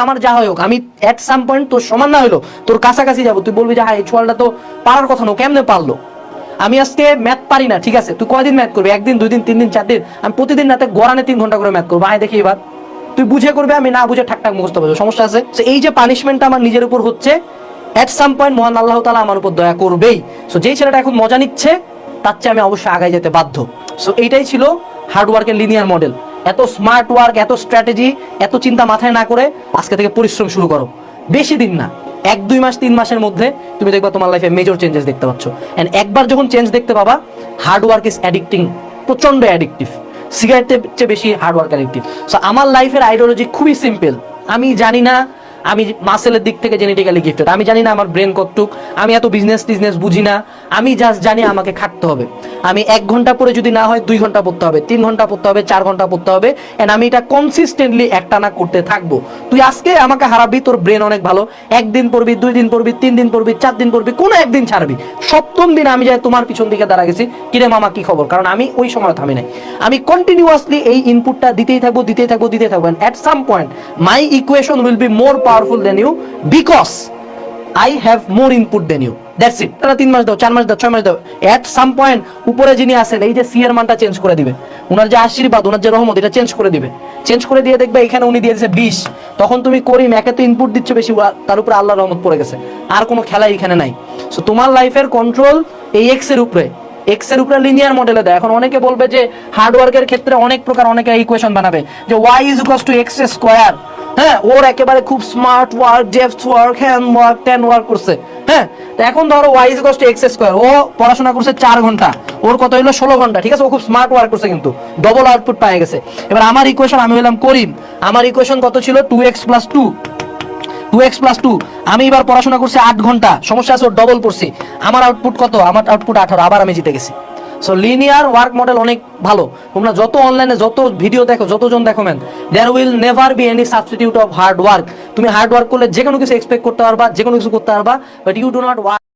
আমার যা হোক আমি এট সাম পয়েন্ট তোর সমান না হইলো তোর কাছাকাছি যাবো, তুই বলবি যে হ্যাঁ এই ছোয়ালটা তো পারার কথা না, কেমনে পারলো। আমি আজকে ম্যাথ পারি না, ঠিক আছে, তুই কয়দিন ম্যাথ করবি, একদিন, 2 দিন, 3 দিন, 4 দিন, আমি প্রতিদিন রাতে গড়ানে 3 ঘন্টা করে ম্যাথ করবো, আয় দেখি এবার তুই বুঝে করবে, আমি না বুঝে ঠাকঠাক মুখস্থ করবো, সমস্যা আছে। এই যে পানিশমেন্টটা আমার নিজের উপর হচ্ছে, এট সাম পয়েন্ট মহান আল্লাহ তাআলা আমার উপর দয়া করবেই। সো যেই ছেলেটা এখন মজা নিচ্ছে তার চেয়ে আমি অবশ্যই আগায় যেতে বাধ্য। সো এইটাই ছিল হার্ডওয়ার্কের লিনিয়ার মডেল। এত স্মার্ট ওয়ার্ক, এত স্ট্র্যাটেজি, এত চিন্তা মাথায় না করে আজকে থেকে পরিশ্রম শুরু করো। বেশি দিন না, 1-2 মাস 3 মাসের মধ্যে তুমি দেখবা তোমার লাইফে মেজর চেঞ্জেস দেখতে পাচ্ছ। এন্ড একবার যখন চেঞ্জ দেখতে পাবা, হার্ড ওয়ার্ক ইজ অ্যাডিক্টিং, প্রচন্ড অ্যাডিক্টিভ, সিগারেটের চেয়ে বেশি হার্ড ওয়ার্ক অ্যাডিক্টিভ। সো আমার লাইফের আইডিওলজি খুবই সিম্পল। আমি জানি না আমি মাসেলের দিক থেকে জেনেটিক্যালি গিফটেড, আমি জানি না আমার ব্রেন কতটুক, আমি এত বিজনেস বুঝি না, আমি জাস্ট জানি আমাকে খাটতে হবে। আমি 1 ঘন্টা পরে যদি না হয় 2 ঘন্টা পড়তে হবে, 3 ঘন্টা পড়তে হবে, 4 ঘন্টা পড়তে হবে, এন্ড আমি এটা কনসিস্টেন্টলি একটানা করতে থাকবো। তুই আজকে আমাকে হারাবি, তোর ব্রেন অনেক ভালো, 1 দিন পড়বি, 2 দিন পড়বি, 3 দিন পড়বি, 4 দিন পড়বি, কোনো একদিন ছাড়বি, 7ম দিন আমি যাই তোমার পিছন দিকে দাঁড়া গেছি, কিরে মামা কি খবর, কারণ আমি ওই সময় থামি নাই। আমি কন্টিনিউয়াসলি এই ইনপুটটা দিতেই থাকবো, and at some point my equation will be more powerful than you, because I have more input than you. That's it. তারা 3 মাস দাও, 4 মাস দাও, 6 মাস দাও, at some point উপরে যিনি আছেন এই যে সি এর মানটা চেঞ্জ করে দিবে, ওনার যে আশীর্বাদ, ওনার যে রহমত, এটা চেঞ্জ করে দিবে। চেঞ্জ করে দিয়ে দেখবে এখানে উনি দিয়ে দিয়েছে 20, তখন তুমি করি ম্যাকে তো ইনপুট দিচ্ছ বেশি, তার উপরে আল্লাহর রহমত পড়ে গেছে, আর কোনো খেলা এখানে নাই। সো তোমার লাইফের কন্ট্রোল এই এক্স এর উপরে, লিনিয়ার মডেলে দেয়। এখন অনেকে বলবে যে হার্ড ওয়ার্কের ক্ষেত্রে অনেক প্রকার, অনেকে ইকুয়েশন বানাবে যে y = x স্কয়ার, হ্যাঁ, ওর একেবারে খুব smart work, depth work, hand work, 10 work করছে, হ্যাঁ। তো এখন ধরো y = x স্কয়ার, ও পড়াশোনা করছে 4 ঘন্টা, ওর কত হলো 16 ঘন্টা, ঠিক আছে, ও খুব স্মার্ট ওয়ার্ক করছে, কিন্তু ডবল আউটপুট পেয়ে গেছে। এবার আমার ইকুয়েশন, আমি হলাম করিম, আমার ইকুয়েশন কত ছিল, 2x + 2, আমি এবার পড়াশোনা করছি 8 ঘন্টা, সমস্যা আছে, ওর ডবল পড়ছি, আমার আউটপুট কত, আমার আউটপুট 18, আবার আমি জিতে গেছি। সো লিনিয়ার ওয়ার্ক মডেল অনেক ভালো। তোমরা যত অনলাইনে যত ভিডিও দেখো, যতজন দেখো, man, there will never be any substitute of hard work. তুমি হার্ড ওয়ার্ক করলে যে কোনো কিছু এক্সপেক্ট করতে পারবা, যে কোনো কিছু করতে পারবা, but you do not work